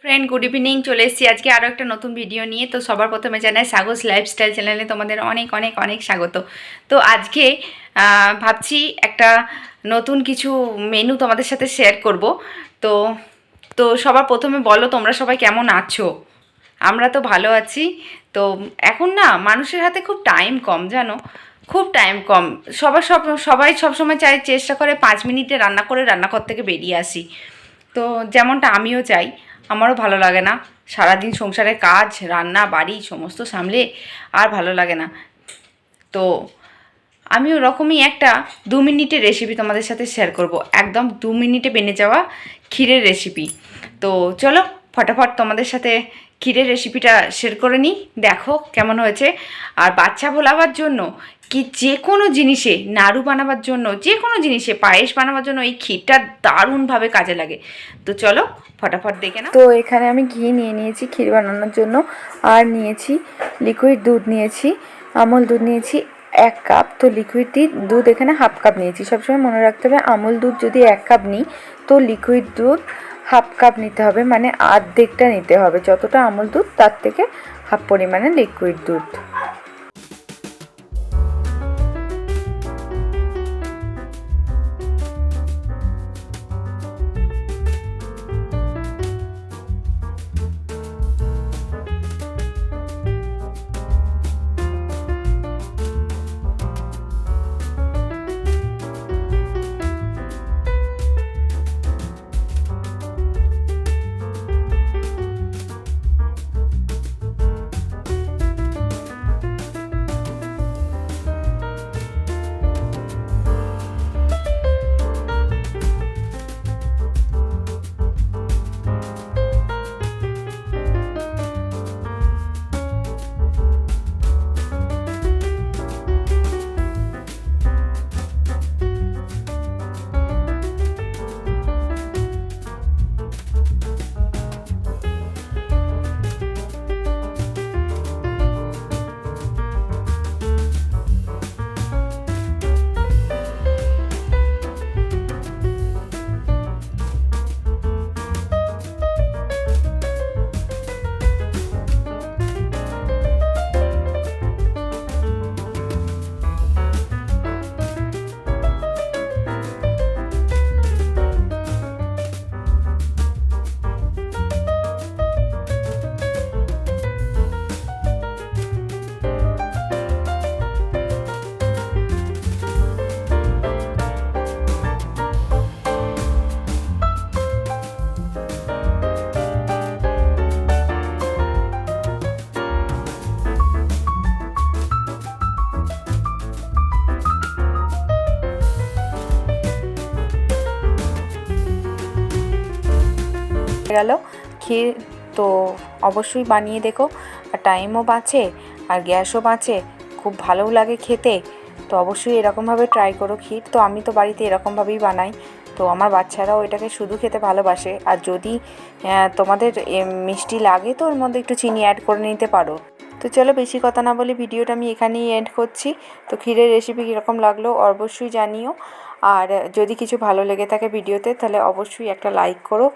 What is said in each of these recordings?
Friend good evening, চলে এসেছি আজকে আরও একটা নতুন ভিডিও নিয়ে। তো সবার প্রথমে জানাই সাগস লাইফস্টাইল চ্যানেলে তোমাদের অনেক অনেক অনেক স্বাগত। তো আজকে ভাবছি একটা নতুন কিছু মেনু তোমাদের সাথে শেয়ার করব। তো তো সবার প্রথমে বলো তোমরা সবাই কেমন আছো? আমরা তো ভালো আছি। তো এখন না মানুষের হাতে খুব টাইম কম, জানো, খুব টাইম কম। সবাই সবসময় চেষ্টা করে 5 মিনিটে রান্না করে রান্নাঘর থেকে বেরিয়ে আসি। তো যেমনটা আমিও চাই, আমারও ভালো লাগে না সারাদিন সংসারের কাজ, রান্না, বাড়ি সমস্ত সামলে আর ভালো লাগে না। তো আমি ওরকমই একটা 2 মিনিটের রেসিপি তোমাদের সাথে শেয়ার করব, একদম 2 মিনিটে বেনে যাওয়া ক্ষীরের রেসিপি। তো চলো ফটাফট তোমাদের সাথে ক্ষীরের রেসিপিটা শেয়ার করে নিই, দেখো কেমন হয়েছে। আর বাচ্চা ভোলাবার জন্য কি যে কোনো জিনিসে, নাড়ু বানাবার জন্য, যে কোনো জিনিসে, পায়েস বানাবার জন্য এই ক্ষীরটা দারুণভাবে কাজে লাগে। তো চলো ফটাফট দেখে নাও। তো এখানে আমি ঘি নিয়ে নিয়েছি ক্ষীর বানানোর জন্য, আর নিয়েছি লিকুইড দুধ, নিয়েছি আমুল দুধ, নিয়েছি 1 কাপ। তো লিকুইড দুধ এখানে হাফ কাপ নিয়েছি। সবসময় মনে রাখতে হবে আমুল দুধ যদি 1 কাপ নিই তো লিকুইড দুধ হাফ কাপ নিতে হবে, মানে অর্ধেকটা নিতে হবে। যতটা আমুল দুধ তার থেকে হাফ পরিমাণে লিকুইড দুধ। গেল ক্ষীর। তো অবশ্যই বানিয়ে দেখো, আর টাইমও বাঁচে আর গ্যাসও বাঁচে, খুব ভালোও লাগে খেতে। তো অবশ্যই এরকমভাবে ট্রাই করো ক্ষীর। তো আমি তো বাড়িতে এরকমভাবেই বানাই। তো আমার বাচ্চারাও এটাকে শুধু খেতে ভালোবাসে। আর যদি তোমাদের মিষ্টি লাগে তো ওর মধ্যে একটু চিনি অ্যাড করে নিতে পারো। তো চলো বেশি কথা না বলে ভিডিওটা আমি এখানেই এন্ড করছি। তো ক্ষীরের রেসিপি কীরকম লাগলো অবশ্যই জানিও। আর যদি কিছু ভালো লেগে থাকে ভিডিওতে তাহলে অবশ্যই একটা লাইক করো,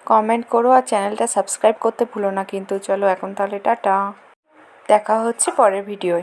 কমেন্ট করো, আর চ্যানেলটা সাবস্ক্রাইব করতে ভুলো না কিন্তু। চলো এখন তাহলে টাটা, দেখা হচ্ছে পরের ভিডিওয়।